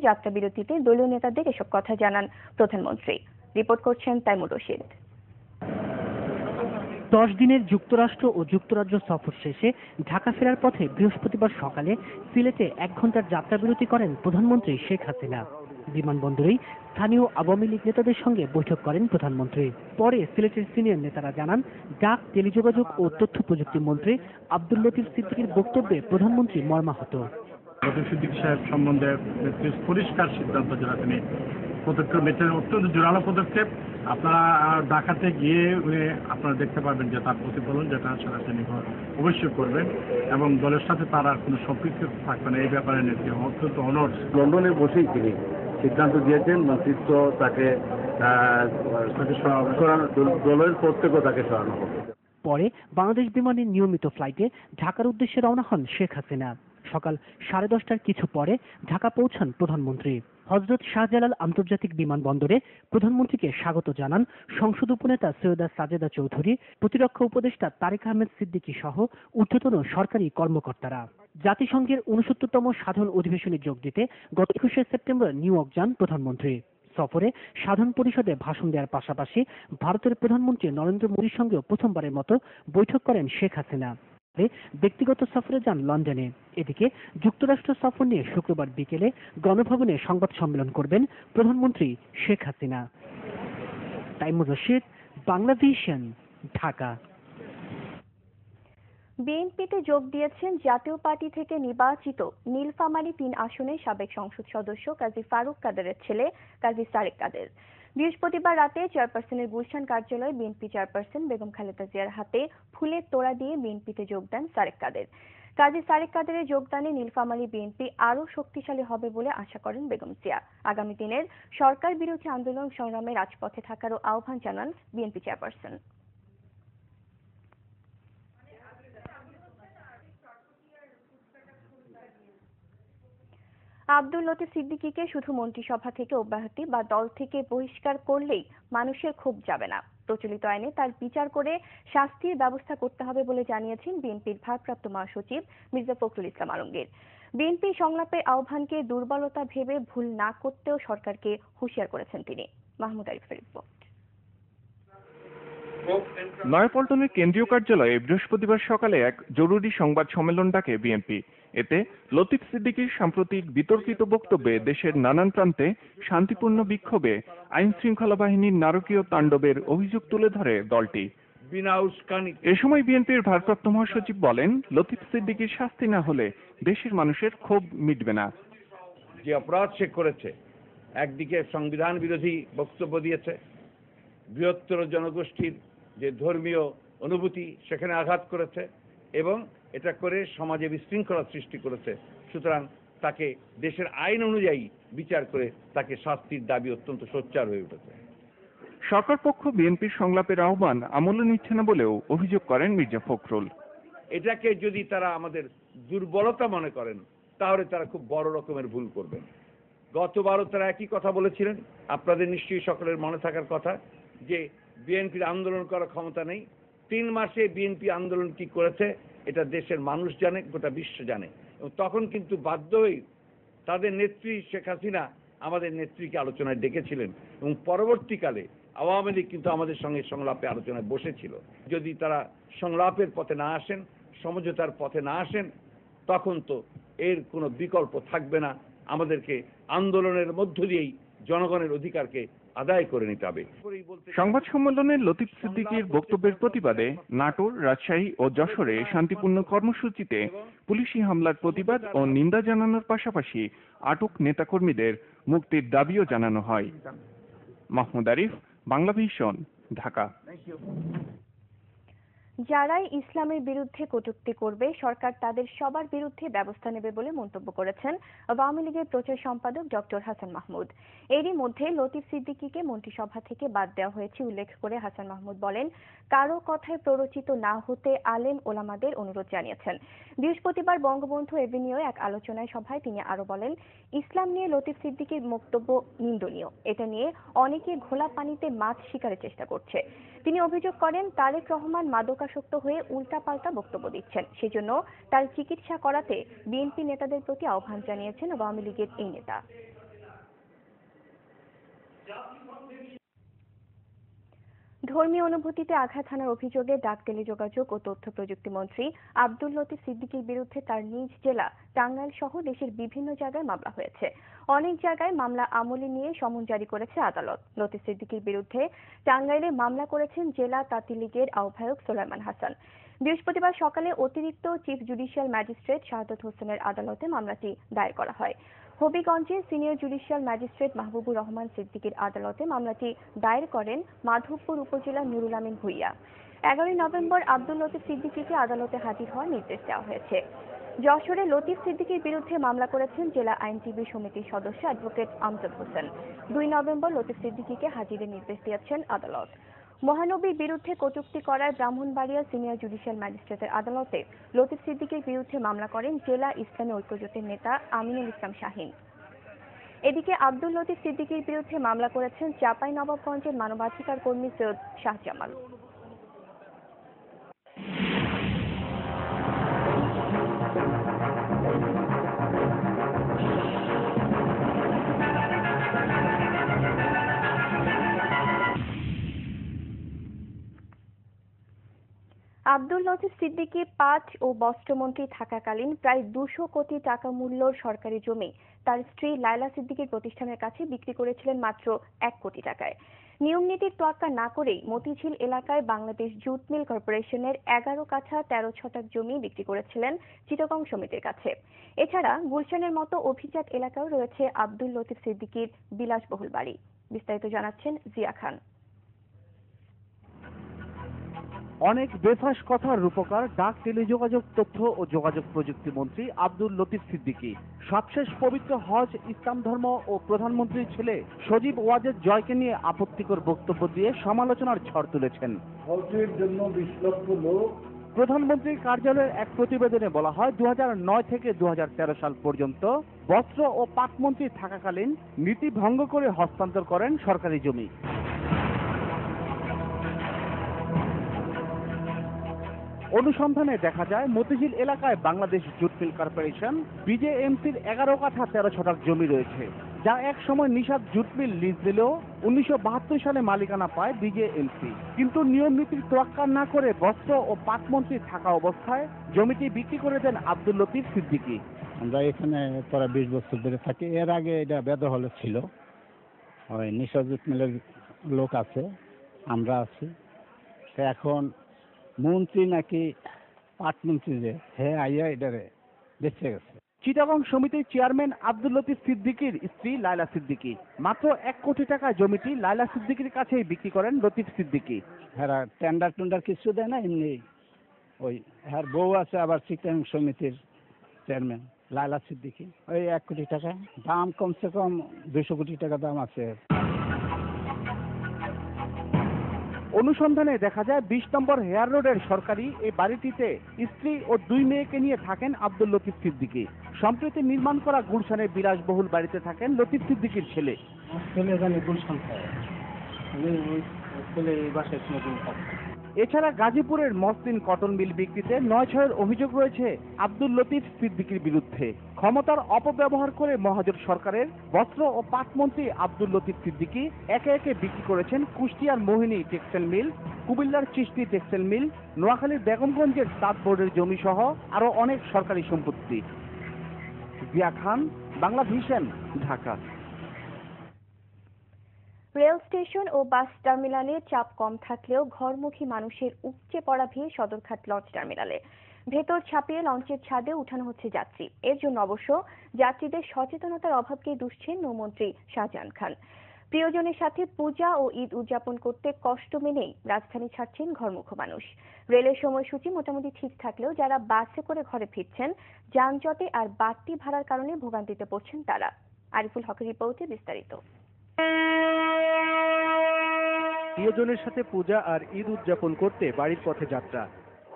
যাত্রা বিরতিতে দলীয় নেতাদের এসব কথা জানান প্রধানমন্ত্রী। রিপোর্ট করছেন তাইমুর রশিদ। 10 দিনের যুক্তরাষ্ট্র ও যুক্তরাজ্য সফর শেষে ঢাকা ফেরার পথে বৃহস্পতিবার সকালে সিলেটে 1 ঘন্টার যাত্রাবিরতি করেন প্রধানমন্ত্রী শেখ হাসিনা। বিমানবন্দরেই স্থানীয় আওয়ামী লীগ নেতাদের সঙ্গে বৈঠক করেন প্রধানমন্ত্রী। পরে সিলেটের সিনিয়র নেতারা জানান, ডাক, টেলিযোগাযোগ ও তথ্য প্রযুক্তি মন্ত্রী আব্দুল লতিফ সিদ্দিকীর বক্তব্যে প্রধানমন্ত্রী মর্মাহত। লতিফ সিদ্দিকী সাহেব সম্বন্ধে পরিষ্কার সিদ্ধান্ত যেটা তিনি পদক্ষেপ নিচ্ছেন, অত্যন্ত জোরালো পদক্ষেপ। আপনারা ঢাকাতে গিয়ে আপনারা দেখতে পাবেন যে তার প্রতিফলন যেটা সেটা তিনি অবশ্যই করবেন এবং দলের সাথে তার আর কোনো সম্পৃক্ত থাকবে না। এই ব্যাপারে নেত্রী অত্যন্ত অনড়। লন্ডনে বসেই তিনি সিদ্ধান্ত দিয়েছেন মন্ত্রিত্ব তাকে দলের পদ থেকেও তাকে সরানো হবে। পরে বাংলাদেশ বিমানের নিয়মিত ফ্লাইটে ঢাকার উদ্দেশ্যে রওনা হন শেখ হাসিনা। সকাল 10:30টার কিছু পরে ঢাকা পৌঁছান প্রধানমন্ত্রী। হযরত শাহজালাল আন্তর্জাতিক বিমানবন্দরে প্রধানমন্ত্রীকে স্বাগত জানান সংসদ উপনেতা সৈয়দা সাজেদা চৌধুরী, প্রতিরক্ষা উপদেষ্টা তারেক আহমেদ সিদ্দিকী সহ ঊর্ধ্বতন সরকারি কর্মকর্তারা। জাতিসংঘের 69তম সাধারণ অধিবেশনে যোগ দিতে গত 21শে সেপ্টেম্বর নিউ ইয়র্ক যান প্রধানমন্ত্রী। সফরে সাধারণ পরিষদে ভাষণ দেওয়ার পাশাপাশি ভারতের প্রধানমন্ত্রী নরেন্দ্র মোদীর সঙ্গেও প্রথমবারের মতো বৈঠক করেন শেখ হাসিনা। ব্যক্তিগত সফরে যান লন্ডনে। এদিকে যুক্তরাষ্ট্র সফর নিয়ে শুক্রবার বিকেলে গণভবনে সংবাদ সম্মেলন করবেন প্রধানমন্ত্রী শেখ হাসিনা। তাইমুর রশিদ, বাংলাভিশন, ঢাকা। বিএনপিতে যোগ দিয়েছেন জাতীয় পার্টি থেকে নির্বাচিত নীলফামারী 3 আসনের সাবেক সংসদ সদস্য কাজী ফারুক কাদেরের ছেলে কাজী সারেক কাদের। বৃহস্পতিবার রাতে চেয়ারপারসনের গুলশান কার্যালয়ে বিএনপি চেয়ারপারসন বেগম খালেদা জিয়ার হাতে ফুলের তোড়া দিয়ে বিএনপিতে যোগ দেন সারেক কাদের। কাজী সারেক কাদেরের যোগদানে নীলফামারী বিএনপি আরও শক্তিশালী হবে বলে আশা করেন বেগম জিয়া। আগামী দিনের সরকার বিরোধী আন্দোলন সংগ্রামে রাজপথে থাকারও আহ্বান জানান বিএনপি চেয়ারপারসন। আব্দুল লতিফ সিদ্দিকীকে শুধু মন্ত্রিসভা থেকে অব্যাহতি বা দল থেকে বহিষ্কার করলেই মানুষের ক্ষোভ যাবে না। প্রচলিত আইনে তার বিচার করে শাস্তির ব্যবস্থা করতে হবে বলে জানিয়েছেন বিএনপির ভারপ্রাপ্ত মহাসচিব মির্জা ফখরুল ইসলাম আলমগীর। বিএনপি সংলাপের আহ্বানকে দুর্বলতা ভেবে ভুল না করতেও সরকারকে হুঁশিয়ার করেছেন তিনি। মাহমুদ আরিফের রিপোর্ট। নয়াপল্টনের কেন্দ্রীয় কার্যালয়ে বৃহস্পতিবার সকালে এক জরুরি সংবাদ সম্মেলন ডাকে বিএনপি। এতে লতিফ সিদ্দিকীর সাম্প্রতিক বিতর্কিত বক্তব্যে দেশের নানান প্রান্তে শান্তিপূর্ণ বিক্ষোভে আইন শৃঙ্খলা বাহিনীর নারকীয় তাণ্ডবের অভিযোগ তুলে ধরে দলটি। এ সময় বিএনপির ভারপ্রাপ্ত মহাসচিব বলেন, লতিফ সিদ্দিকীর শাস্তি না হলে দেশের মানুষের ক্ষোভ মিটবে না। যে অপরাধ সে করেছে, একদিকে সংবিধান বিরোধী বক্তব্য দিয়েছে, বৃহত্তর জনগোষ্ঠীর যে ধর্মীয় অনুভূতি সেখানে আঘাত করেছে এবং এটা করে সমাজে বিশৃঙ্খলা সৃষ্টি করেছে। সুতরাং তাকে দেশের আইন অনুযায়ী বিচার করে তাকে শাস্তির দাবি অত্যন্ত সোচ্চার হয়ে উঠেছে। সরকার পক্ষ বিএনপির সংলাপের আহ্বান আমলে নিচ্ছে না বলেও অভিযোগ করেন মির্জা ফখরুল। এটাকে যদি তারা আমাদের দুর্বলতা মনে করেন তাহলে তারা খুব বড় রকমের ভুল করবেন। গতবারও তারা একই কথা বলেছিলেন, আপনাদের নিশ্চয়ই সকলের মনে থাকার কথা, যে বিএনপির আন্দোলন করার ক্ষমতা নেই। 3 মাসে বিএনপি আন্দোলন কি করেছে এটা দেশের মানুষ জানে, গোটা বিশ্ব জানে। এবং তখন কিন্তু বাধ্য হয়ে তাদের নেত্রী শেখ হাসিনা আমাদের নেত্রীকে আলোচনায় ডেকেছিলেন এবং পরবর্তীকালে আওয়ামী লীগ কিন্তু আমাদের সঙ্গে সংলাপে আলোচনায় বসেছিল। যদি তারা সংলাপের পথে না আসেন, সমঝোতার পথে না আসেন, তখন তো এর কোনো বিকল্প থাকবে না। আমাদেরকে আন্দোলনের মধ্য দিয়েই জনগণের অধিকারকে আদায় করে নিতে হবে। সংবাদ সম্মেলনে লতিফ সিদ্দিকীর বক্তব্যের প্রতিবাদে নাটোর, রাজশাহী ও যশোরে শান্তিপূর্ণ কর্মসূচিতে পুলিশি হামলার প্রতিবাদ ও নিন্দা জানানোর পাশাপাশি আটক নেতাকর্মীদের মুক্তির দাবিও জানানো হয়। মাহমুদ আরিফ, বাংলাভিশন, ঢাকা। যারাই ইসলামের বিরুদ্ধে কটূক্তি করবে সরকার তাদের সবার বিরুদ্ধে ব্যবস্থা নেবে বলে মন্তব্য করেছেন আওয়ামী লীগের প্রচার সম্পাদক ডক্টর হাসান মাহমুদ। এরই মধ্যে লতিফ সিদ্দিকীকে মন্ত্রিসভা থেকে বাদ দেওয়া হয়েছে উল্লেখ করে হাসান মাহমুদ বলেন, কারো কথায় প্ররোচিত না হতে আলেম ওলামাদের অনুরোধ জানিয়েছেন। বৃহস্পতিবার বঙ্গবন্ধু এভিনিউয়ে এক আলোচনায় সভায় তিনি আরো বলেন, ইসলাম নিয়ে লতিফ সিদ্দিকীর বক্তব্য নিন্দনীয়। এটা নিয়ে অনেকে ঘোলা পানিতে মাছ শিকারের চেষ্টা করছে। তিনি অভিযোগ করেন, তারেক রহমান মাদকাসক্ত হয়ে উল্টাপাল্টা বক্তব্য দিচ্ছেন। সেজন্য তার চিকিৎসা করাতে বিএনপি নেতাদের প্রতি আহ্বান জানিয়েছেন আওয়ামী লীগের এই নেতা। ধর্মীয় অনুভূতিতে আঘাত হানার অভিযোগে ডাক টেলিযোগাযোগ ও তথ্য প্রযুক্তি মন্ত্রী আব্দুল লতিফ সিদ্দিকীর বিরুদ্ধে তার নিজ জেলা টাঙ্গাইল সহ দেশের বিভিন্ন জায়গায় মামলা হয়েছে। অনেক জায়গায় মামলা আমলে নিয়ে সমন জারি করেছে আদালত। লতিফ সিদ্দিকীর বিরুদ্ধে টাঙ্গাইলে মামলা করেছেন জেলা তাঁতি লীগের আহ্বায়ক সোলাইমান হাসান। বৃহস্পতিবার সকালে অতিরিক্ত চিফ জুডিশিয়াল ম্যাজিস্ট্রেট শাহাদাত হোসেনের আদালতে মামলাটি দায়ের করা হয়। হবিগঞ্জে senior judicial magistrate Mahbubur Rahman সিদ্দিকীর আদালতে মামলাটি দায়ের করেন মাধবপুর উপজেলার নুরুল আমিন ভূঁইয়া। 11 নভেম্বর আব্দুল লতিফ সিদ্দিকীকে আদালতে হাজির হওয়ার নির্দেশ দেওয়া হয়েছে। যশোরে লতিফ সিদ্দিকীর বিরুদ্ধে মামলা করেছেন জেলা আইনজীবী সমিতির সদস্য অ্যাডভোকেট আমজাদ হোসেন। 2 নভেম্বর লতিফ সিদ্দিকীকে হাজিরের নির্দেশ দিয়েছেন আদালত। মহানবীর বিরুদ্ধে কটূক্তি করায় ব্রাহ্মণবাড়িয়া সিনিয়র জুডিশিয়াল ম্যাজিস্ট্রেটের আদালতে লতিফ সিদ্দিকীর বিরুদ্ধে মামলা করেন জেলা ইসলামী ঐক্যজোটের নেতা আমিনুল ইসলাম শাহীন। এদিকে আব্দুল লতিফ সিদ্দিকীর বিরুদ্ধে মামলা করেছেন চাঁপাইনবাবগঞ্জের মানবাধিকার কর্মী সৈয়দ শাহজামাল। আব্দুল লতিফ সিদ্দিকী পাট ও বস্ত্রমন্ত্রী থাকাকালীন প্রায় 200 কোটি টাকা মূল্যর সরকারি জমি তার স্ত্রী লায়লা সিদ্দিকীর প্রতিষ্ঠানের কাছে বিক্রি করেছিলেন মাত্র 1 কোটি টাকায়। নিয়ম নীতির তোয়াক্কা না করেই মতিঝিল এলাকায় বাংলাদেশ জুট মিল কর্পোরেশনের 11 কাঠা 13 ছটাক জমি বিক্রি করেছিলেন চিটাগং সমিতির কাছে। এছাড়া গুলশানের মতো অভিজাত এলাকায় রয়েছে আব্দুল লতিফ সিদ্দিকীর বিলাসবহুল বাড়ি। বিস্তারিত জানাচ্ছেন জিয়া খান। অনেক বেফাঁস কথার রূপকার ডাক টেলিযোগাযোগ তথ্য ও যোগাযোগ প্রযুক্তি মন্ত্রী আব্দুল লতিফ সিদ্দিকী সবশেষ পবিত্র হজ ইসলাম ধর্ম ও প্রধানমন্ত্রীর ছেলে সজীব ওয়াজেদ জয়কে নিয়ে আপত্তিকর বক্তব্য দিয়ে সমালোচনার ঝড় তুলেছেন। হজের জন্য 20 লক্ষ লোক। প্রধানমন্ত্রীর কার্যালয়ের এক প্রতিবেদনে বলা হয় 2009 থেকে 2013 সাল পর্যন্ত বস্ত্র ও পাটমন্ত্রী থাকাকালীন নীতি ভঙ্গ করে হস্তান্তর করেন সরকারি জমি। অনুসন্ধানে দেখা যায় মতিঝিল এলাকায় বাংলাদেশ জুট মিল কর্পোরেশন বিজেএমসির 11 কাঠা 13 ছটাক জমি রয়েছে, যা এক সময় নিশাদ জুট মিল লিজ দিলেও 1972 সালে মালিকানা পায় বিজেএমসি। কিন্তু নিয়ম নীতির তোয়াক্কা না করে বস্ত্র ও পাটমন্ত্রী থাকা অবস্থায় জমিটি বিক্রি করে দেন আব্দুল লতিফ সিদ্দিকী। আমরা এখানে প্রায় 20 বছর ধরে থাকি। এর আগে এটা বেদখলে ছিল, ওই নিশাদ জুট মিলের লোক আছে, আমরা আছি। এখন মন্ত্রী নাকি পাটমন্ত্রী যে হ্যাঁ আইয়া এটারে বেঁচে গেছে। চিটাগং সমিতির চেয়ারম্যান আব্দুল লতিফ সিদ্দিকীর স্ত্রী লায়লা সিদ্দিকী মাত্র 1 কোটি টাকা জমিটি লায়লা সিদ্দিকীর কাছেই বিক্রি করেন লতিফ সিদ্দিকী। হ্যাঁ, টেন্ডার টুন্ডার কিছু দেয় না, এমনি ওই হ্যাঁ বউ আছে আবার চিটাগং সমিতির চেয়ারম্যান লায়লা সিদ্দিকী। ওই 1 কোটি টাকা দাম, কমসে কম 200 কোটি টাকা দাম আছে। অনুসন্ধানে দেখা যায় 20 নম্বর হেয়ার রোডের সরকারি এই বাড়িটিতে স্ত্রী ও 2 মেয়েকে নিয়ে থাকেন আব্দুল লতিফ সিদ্দিকী। সম্প্রতি নির্মাণ করা গুলশানের বিলাসবহুল বাড়িতে থাকেন লতিফ সিদ্দিকীর ছেলে। এছাড়া গাজীপুরের মসলিন কটন মিল বিক্রিতে 9/6 অভিযোগ রয়েছে আব্দুল লতিফ সিদ্দিকীর বিরুদ্ধে। ক্ষমতার অপব্যবহার করে মহাজোট সরকারের বস্ত্র ও পাটমন্ত্রী আব্দুল লতিফ সিদ্দিকী একে একে বিক্রি করেছেন কুষ্টিয়ার মোহিনী টেক্সটাইল মিল, কুমিল্লার চিশতি টেক্সটাইল মিল, নোয়াখালীর বেগমগঞ্জের তাঁত বোর্ডের জমি সহ আরো অনেক সরকারি সম্পত্তি। Zia Khan, Bangla vision, Dhaka. Rail station ও বাস টার্মিনালে চাপ কম থাকলেও ঘরমুখী মানুষের উপচে পড়া ভিড় সদরঘাট লঞ্চ টার্মিনালে। ভেতর ছাপিয়ে লঞ্চের ছাদে উঠানো হচ্ছে যাত্রী। এর জন্য অবশ্য যাত্রীদের সচেতনতার অভাবকে দুষছেন নৌমন্ত্রী শাহজাহান খান। প্রিয়জনের সাথে পূজা ও ঈদ উদযাপন করতে কষ্ট মেনেই রাজধানী ছাড়ছেন ঘরমুখো মানুষ। রেলের সময়সূচি মোটামুটি ঠিক থাকলেও যারা বাসে করে ঘরে ফিরছেন যানজটে আর বাড়তি ভাড়ার কারণে ভোগান্তিতে পড়ছেন তারা। আরিফুল হকের রিপোর্টে বিস্তারিত। প্রিয়জনের সাথে পূজা আর ঈদ উদযাপন করতে বাড়ির পথে যাত্রা।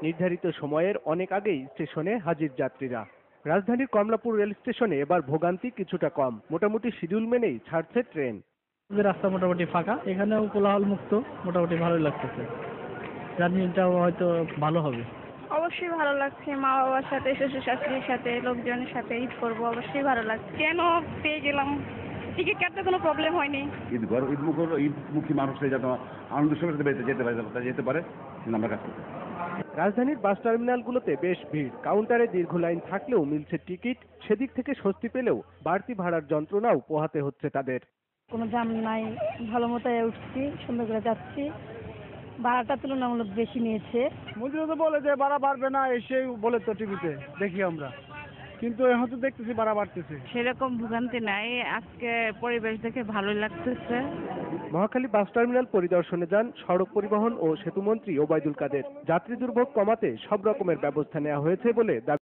নির্ধারিত সময়ের অনেক আগেই স্টেশনে হাজির যাত্রীরা। রাজধানীর কমলাপুর রেল স্টেশনে এবার ভোগান্তি কিছুটা কম, মোটামুটি শিডিউল মেনেই ছাড়ছে ট্রেন। রাস্তা মোটামুটি ফাঁকা, এখানেও কোলাহল মুক্ত, মোটামুটি ভালোই লাগতেছে। জার্নিটাও হয়তো ভালো হবে। অবশ্যই ভালো লাগছে, মা বাবার সাথে শ্বশুর শাশুড়ির সাথে লোকজনের সাথে ঈদ করবো, অবশ্যই ভালো লাগছে। কেন পেয়ে গেলাম টিকিট কাটতে কোনো প্রবলেম হয়নি। ঈদমুখী মানুষরা যাতে আনন্দের সঙ্গে যেতে পারে যেতে পারে কিন্তু আমরা কাজ করতে। রাজধানীর বাস টার্মিনালগুলোতে বেশ ভিড়, কাউন্টারে দীর্ঘ লাইন থাকলেও মিলছে টিকিট। সেদিক থেকে স্বস্তি পেলেও বাড়তি ভাড়ার যন্ত্রণাও পোহাতে হচ্ছে তাদের। কোনো জাম নাই, ভালো মতো উঠছি, সুন্দর করে যাচ্ছি। ভাড়াটা তুলনামূলক বেশি নিয়েছে। মন্ত্রী তো বলে যে ভাড়া বাড়বে না, এসে বলে তো টিভিতে দেখি আমরা, কিন্তু এখন তো দেখতেছি ভাড়া বাড়তেছে। সেরকম ভোগান্তি নাই, আজকে পরিবেশ দেখে ভালোই লাগতেছে। মহাখালী বাস টার্মিনাল পরিদর্শনে যান সড়ক পরিবহন ও সেতুমন্ত্রী ওবায়দুল কাদের। যাত্রী দুর্ভোগ কমাতে সব রকমের ব্যবস্থা নেওয়া হয়েছে বলে দাবি